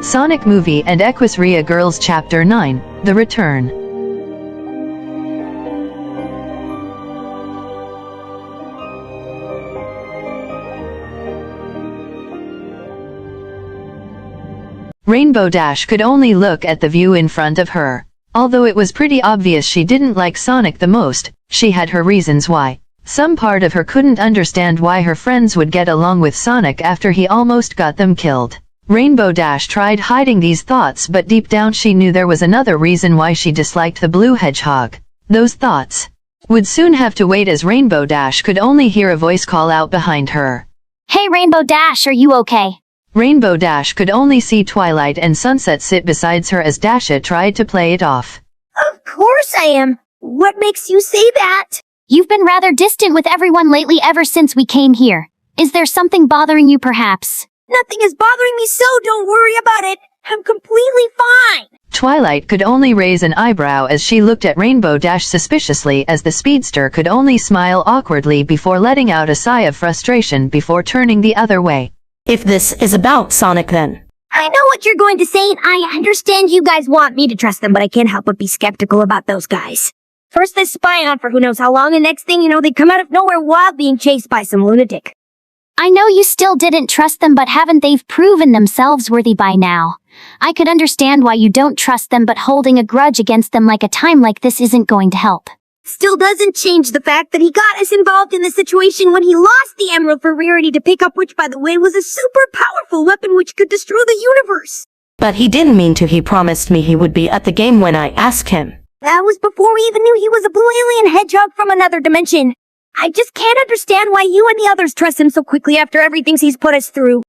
Sonic Movie and Equesria Girls Chapter 9, The Return. Rainbow Dash could only look at the view in front of her. Although it was pretty obvious she didn't like Sonic the most, she had her reasons why. Some part of her couldn't understand why her friends would get along with Sonic after he almost got them killed. Rainbow Dash tried hiding these thoughts, but deep down she knew there was another reason why she disliked the blue hedgehog. Those thoughts would soon have to wait, as Rainbow Dash could only hear a voice call out behind her. Hey Rainbow Dash, are you okay? Rainbow Dash could only see Twilight and Sunset sit beside her as Dasha tried to play it off. Of course I am. What makes you say that? You've been rather distant with everyone lately ever since we came here. Is there something bothering you perhaps? Nothing is bothering me, so don't worry about it. I'm completely fine. Twilight could only raise an eyebrow as she looked at Rainbow Dash suspiciously, as the speedster could only smile awkwardly before letting out a sigh of frustration before turning the other way. If this is about Sonic, then I know what you're going to say, and I understand you guys want me to trust them, but I can't help but be skeptical about those guys. First they spy on for who knows how long, and next thing you know, they come out of nowhere wild being chased by some lunatic. I know you still didn't trust them, but haven't they proven themselves worthy by now? I could understand why you don't trust them, but holding a grudge against them like a time like this isn't going to help. Still doesn't change the fact that he got us involved in the situation when he lost the emerald for Rarity to pick up, which, by the way, was a super powerful weapon which could destroy the universe. But he didn't mean to. He promised me he would be at the game when I asked him. That was before we even knew he was a blue alien hedgehog from another dimension. I just can't understand why you and the others trust him so quickly after everything he's put us through.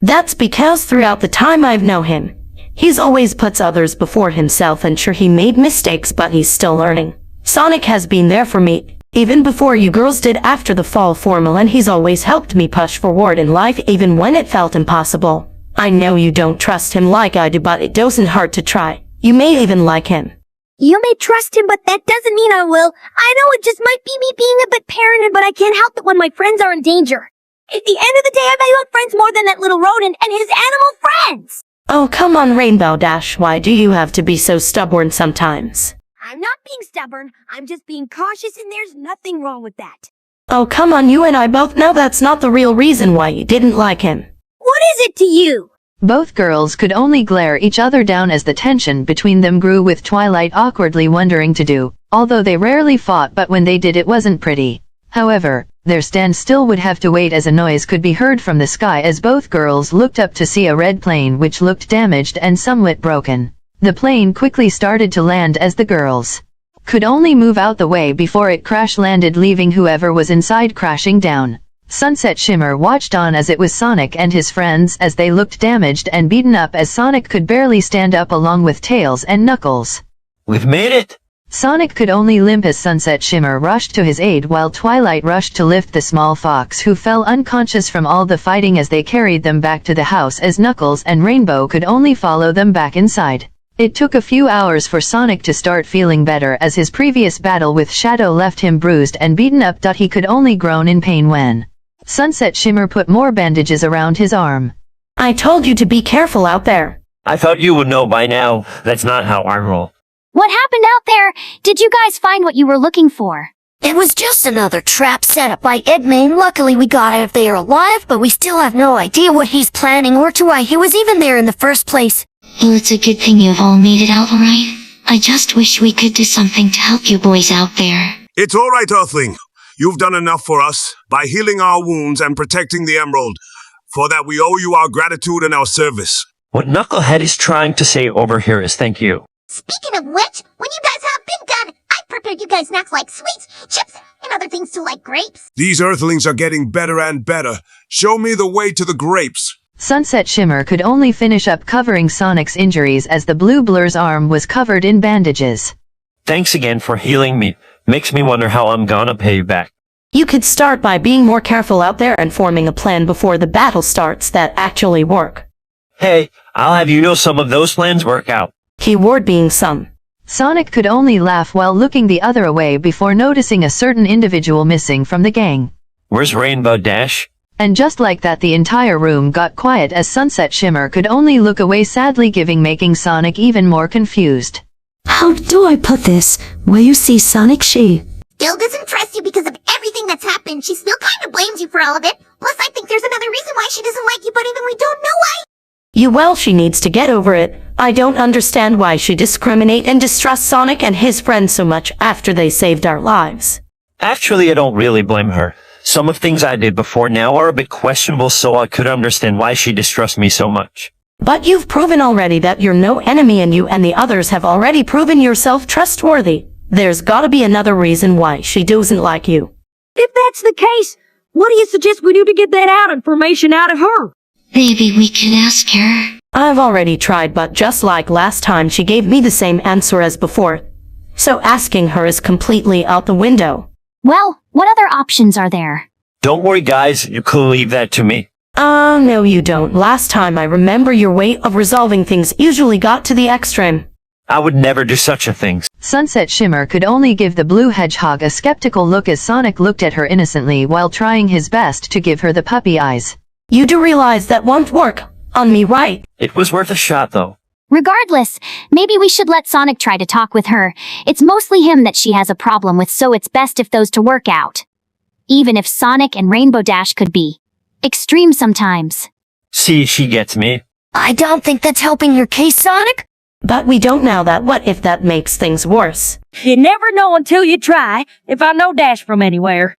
That's because throughout the time I've known him, he's always puts others before himself, and sure, he made mistakes, but he's still learning. Sonic has been there for me, even before you girls did after the fall formal, and he's always helped me push forward in life even when it felt impossible. I know you don't trust him like I do, but it doesn't hurt to try. You may even like him. You may trust him, but that doesn't mean I will. I know it just might be me being a bit paranoid, but I can't help it when my friends are in danger. At the end of the day, I value my friends more than that little rodent and his animal friends. Oh, come on, Rainbow Dash, why do you have to be so stubborn sometimes? I'm not being stubborn, I'm just being cautious, and there's nothing wrong with that. Oh, come on, you and I both know that's not the real reason why you didn't like him. What is it to you? Both girls could only glare each other down as the tension between them grew, with Twilight awkwardly wondering to do, although they rarely fought, but when they did it wasn't pretty. However, their standstill would have to wait, as a noise could be heard from the sky as both girls looked up to see a red plane which looked damaged and somewhat broken. The plane quickly started to land as the girls could only move out the way before it crash-landed, leaving whoever was inside crashing down. Sunset Shimmer watched on as it was Sonic and his friends as they looked damaged and beaten up, as Sonic could barely stand up along with Tails and Knuckles. We've made it! Sonic could only limp as Sunset Shimmer rushed to his aid, while Twilight rushed to lift the small fox, who fell unconscious from all the fighting as they carried them back to the house, as Knuckles and Rainbow could only follow them back inside. It took a few hours for Sonic to start feeling better, as his previous battle with Shadow left him bruised and beaten up. He could only groan in pain when Sunset Shimmer put more bandages around his arm. I told you to be careful out there. I thought you would know by now. That's not how I roll. What happened out there? Did you guys find what you were looking for? It was just another trap set up by Edmund. Luckily we got out of there alive, but we still have no idea what he's planning or to why he was even there in the first place. Well, it's a good thing you've all made it out alright. I just wish we could do something to help you boys out there. It's alright, Earthling. You've done enough for us by healing our wounds and protecting the emerald. For that we owe you our gratitude and our service. What Knucklehead is trying to say over here is thank you. Speaking of which, when you guys have been done, I prepared you guys snacks like sweets, chips, and other things too, like grapes. These Earthlings are getting better and better. Show me the way to the grapes. Sunset Shimmer could only finish up covering Sonic's injuries as the blue blur's arm was covered in bandages. Thanks again for healing me. Makes me wonder how I'm gonna pay you back. You could start by being more careful out there and forming a plan before the battle starts that actually work. Hey, I'll have you know some of those plans work out. Keyword being some. Sonic could only laugh while looking the other way before noticing a certain individual missing from the gang. Where's Rainbow Dash? And just like that, the entire room got quiet as Sunset Shimmer could only look away sadly, making Sonic even more confused. How do I put this? Well, you see, Sonic, she Still doesn't trust you because of everything that's happened. She still kind of blames you for all of it. Plus, I think there's another reason why she doesn't like you, but even we don't know why. Well, she needs to get over it. I don't understand why she discriminate and distrust Sonic and his friends so much after they saved our lives. Actually, I don't really blame her. Some of things I did before now are a bit questionable, so I could understand why she distrusts me so much. But you've proven already that you're no enemy, and you and the others have already proven yourself trustworthy. There's gotta be another reason why she doesn't like you. If that's the case, what do you suggest we do to get that information out of her? Maybe we can ask her. I've already tried, but just like last time, she gave me the same answer as before. So asking her is completely out the window. Well, what other options are there? Don't worry, guys. You could leave that to me. No you don't. Last time I remember your way of resolving things usually got to the extreme. I would never do such a thing. Sunset Shimmer could only give the blue hedgehog a skeptical look as Sonic looked at her innocently while trying his best to give her the puppy eyes. You do realize that won't work on me, right? It was worth a shot, though. Regardless, maybe we should let Sonic try to talk with her. It's mostly him that she has a problem with, so it's best if those two work out. Even if Sonic and Rainbow Dash could be extreme sometimes. See, she gets me. I don't think that's helping your case, Sonic. But we don't know that. What if that makes things worse? You never know until you try, if I know Dash from anywhere.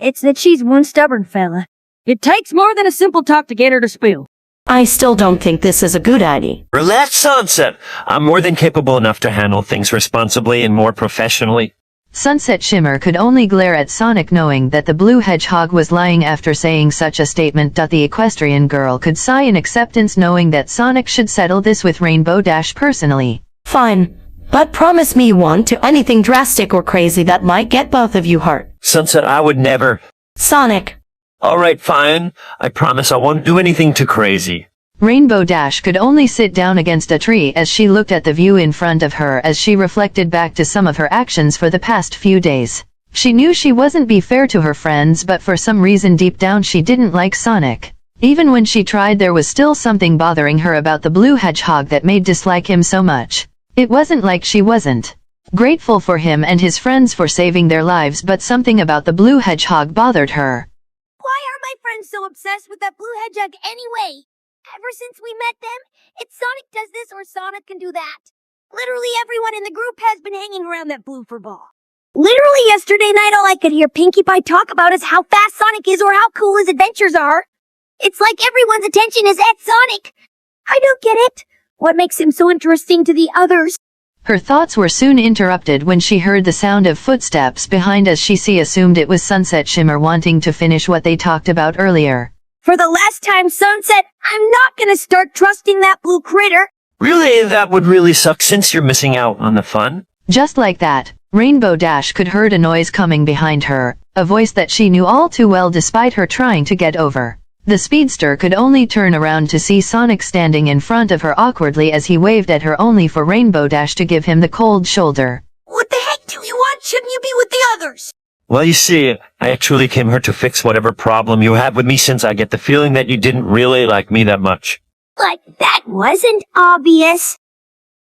It's that she's one stubborn fella. It takes more than a simple talk to get her to spill. I still don't think this is a good idea. Relax, Sunset. I'm more than capable enough to handle things responsibly and more professionally. Sunset Shimmer could only glare at Sonic, knowing that the blue hedgehog was lying after saying such a statement. The equestrian girl could sigh in acceptance, knowing that Sonic should settle this with Rainbow Dash personally. Fine, but promise me you won't do anything drastic or crazy that might get both of you hurt. Sunset, I would never. Sonic. Alright, fine. I promise I won't do anything too crazy. Rainbow Dash could only sit down against a tree as she looked at the view in front of her as she reflected back to some of her actions for the past few days. She knew she wasn't being fair to her friends, but for some reason deep down she didn't like Sonic. Even when she tried, there was still something bothering her about the blue hedgehog that made dislike him so much. It wasn't like she wasn't grateful for him and his friends for saving their lives, but something about the blue hedgehog bothered her. Why are my friends so obsessed with that blue hedgehog anyway? Ever since we met them, it's Sonic does this or Sonic can do that. Literally everyone in the group has been hanging around that blue fur ball. Literally yesterday night, all I could hear Pinkie Pie talk about is how fast Sonic is or how cool his adventures are. It's like everyone's attention is at Sonic. I don't get it. What makes him so interesting to the others? Her thoughts were soon interrupted when she heard the sound of footsteps behind as she assumed it was Sunset Shimmer wanting to finish what they talked about earlier. For the last time, Sunset, I'm not gonna start trusting that blue critter. Really, that would really suck since you're missing out on the fun. Just like that, Rainbow Dash could heard a noise coming behind her, a voice that she knew all too well despite her trying to get over. The speedster could only turn around to see Sonic standing in front of her awkwardly as he waved at her, only for Rainbow Dash to give him the cold shoulder. What the heck do you want? Shouldn't you be with the others? Well, you see, I actually came here to fix whatever problem you have with me, since I get the feeling that you didn't really like me that much. But that wasn't obvious.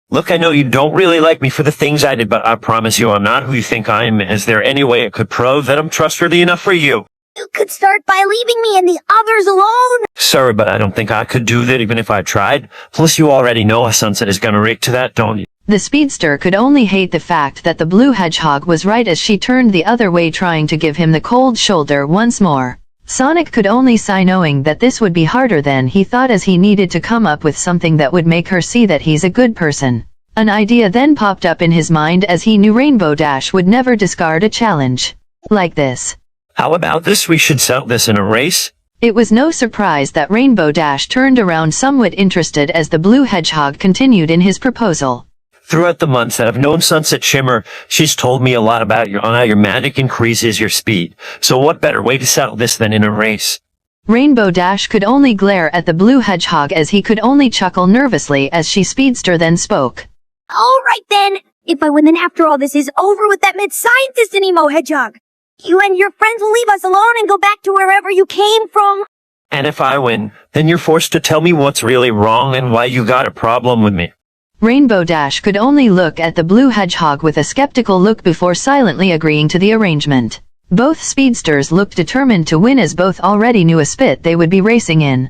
Look, I know you don't really like me for the things I did, but I promise you I'm not who you think I am. Is there any way I could prove that I'm trustworthy enough for you? You could start by leaving me and the others alone. Sorry, but I don't think I could do that even if I tried. Plus, you already know a Sunset is gonna react to that, don't you? The speedster could only hate the fact that the blue hedgehog was right as she turned the other way, trying to give him the cold shoulder once more. Sonic could only sigh, knowing that this would be harder than he thought, as he needed to come up with something that would make her see that he's a good person. An idea then popped up in his mind as he knew Rainbow Dash would never discard a challenge like this. How about this? We should settle this in a race. It was no surprise that Rainbow Dash turned around somewhat interested as the blue hedgehog continued in his proposal. Throughout the months that I've known Sunset Shimmer, she's told me a lot about how your magic increases your speed. So what better way to settle this than in a race? Rainbow Dash could only glare at the blue hedgehog as he could only chuckle nervously as she speedster then spoke. All right then. If I win, then after all this is over with that mid-scientist and emo hedgehog. You and your friends will leave us alone and go back to wherever you came from. And if I win, then you're forced to tell me what's really wrong and why you got a problem with me. Rainbow Dash could only look at the blue hedgehog with a skeptical look before silently agreeing to the arrangement. Both speedsters looked determined to win as both already knew a spit they would be racing in.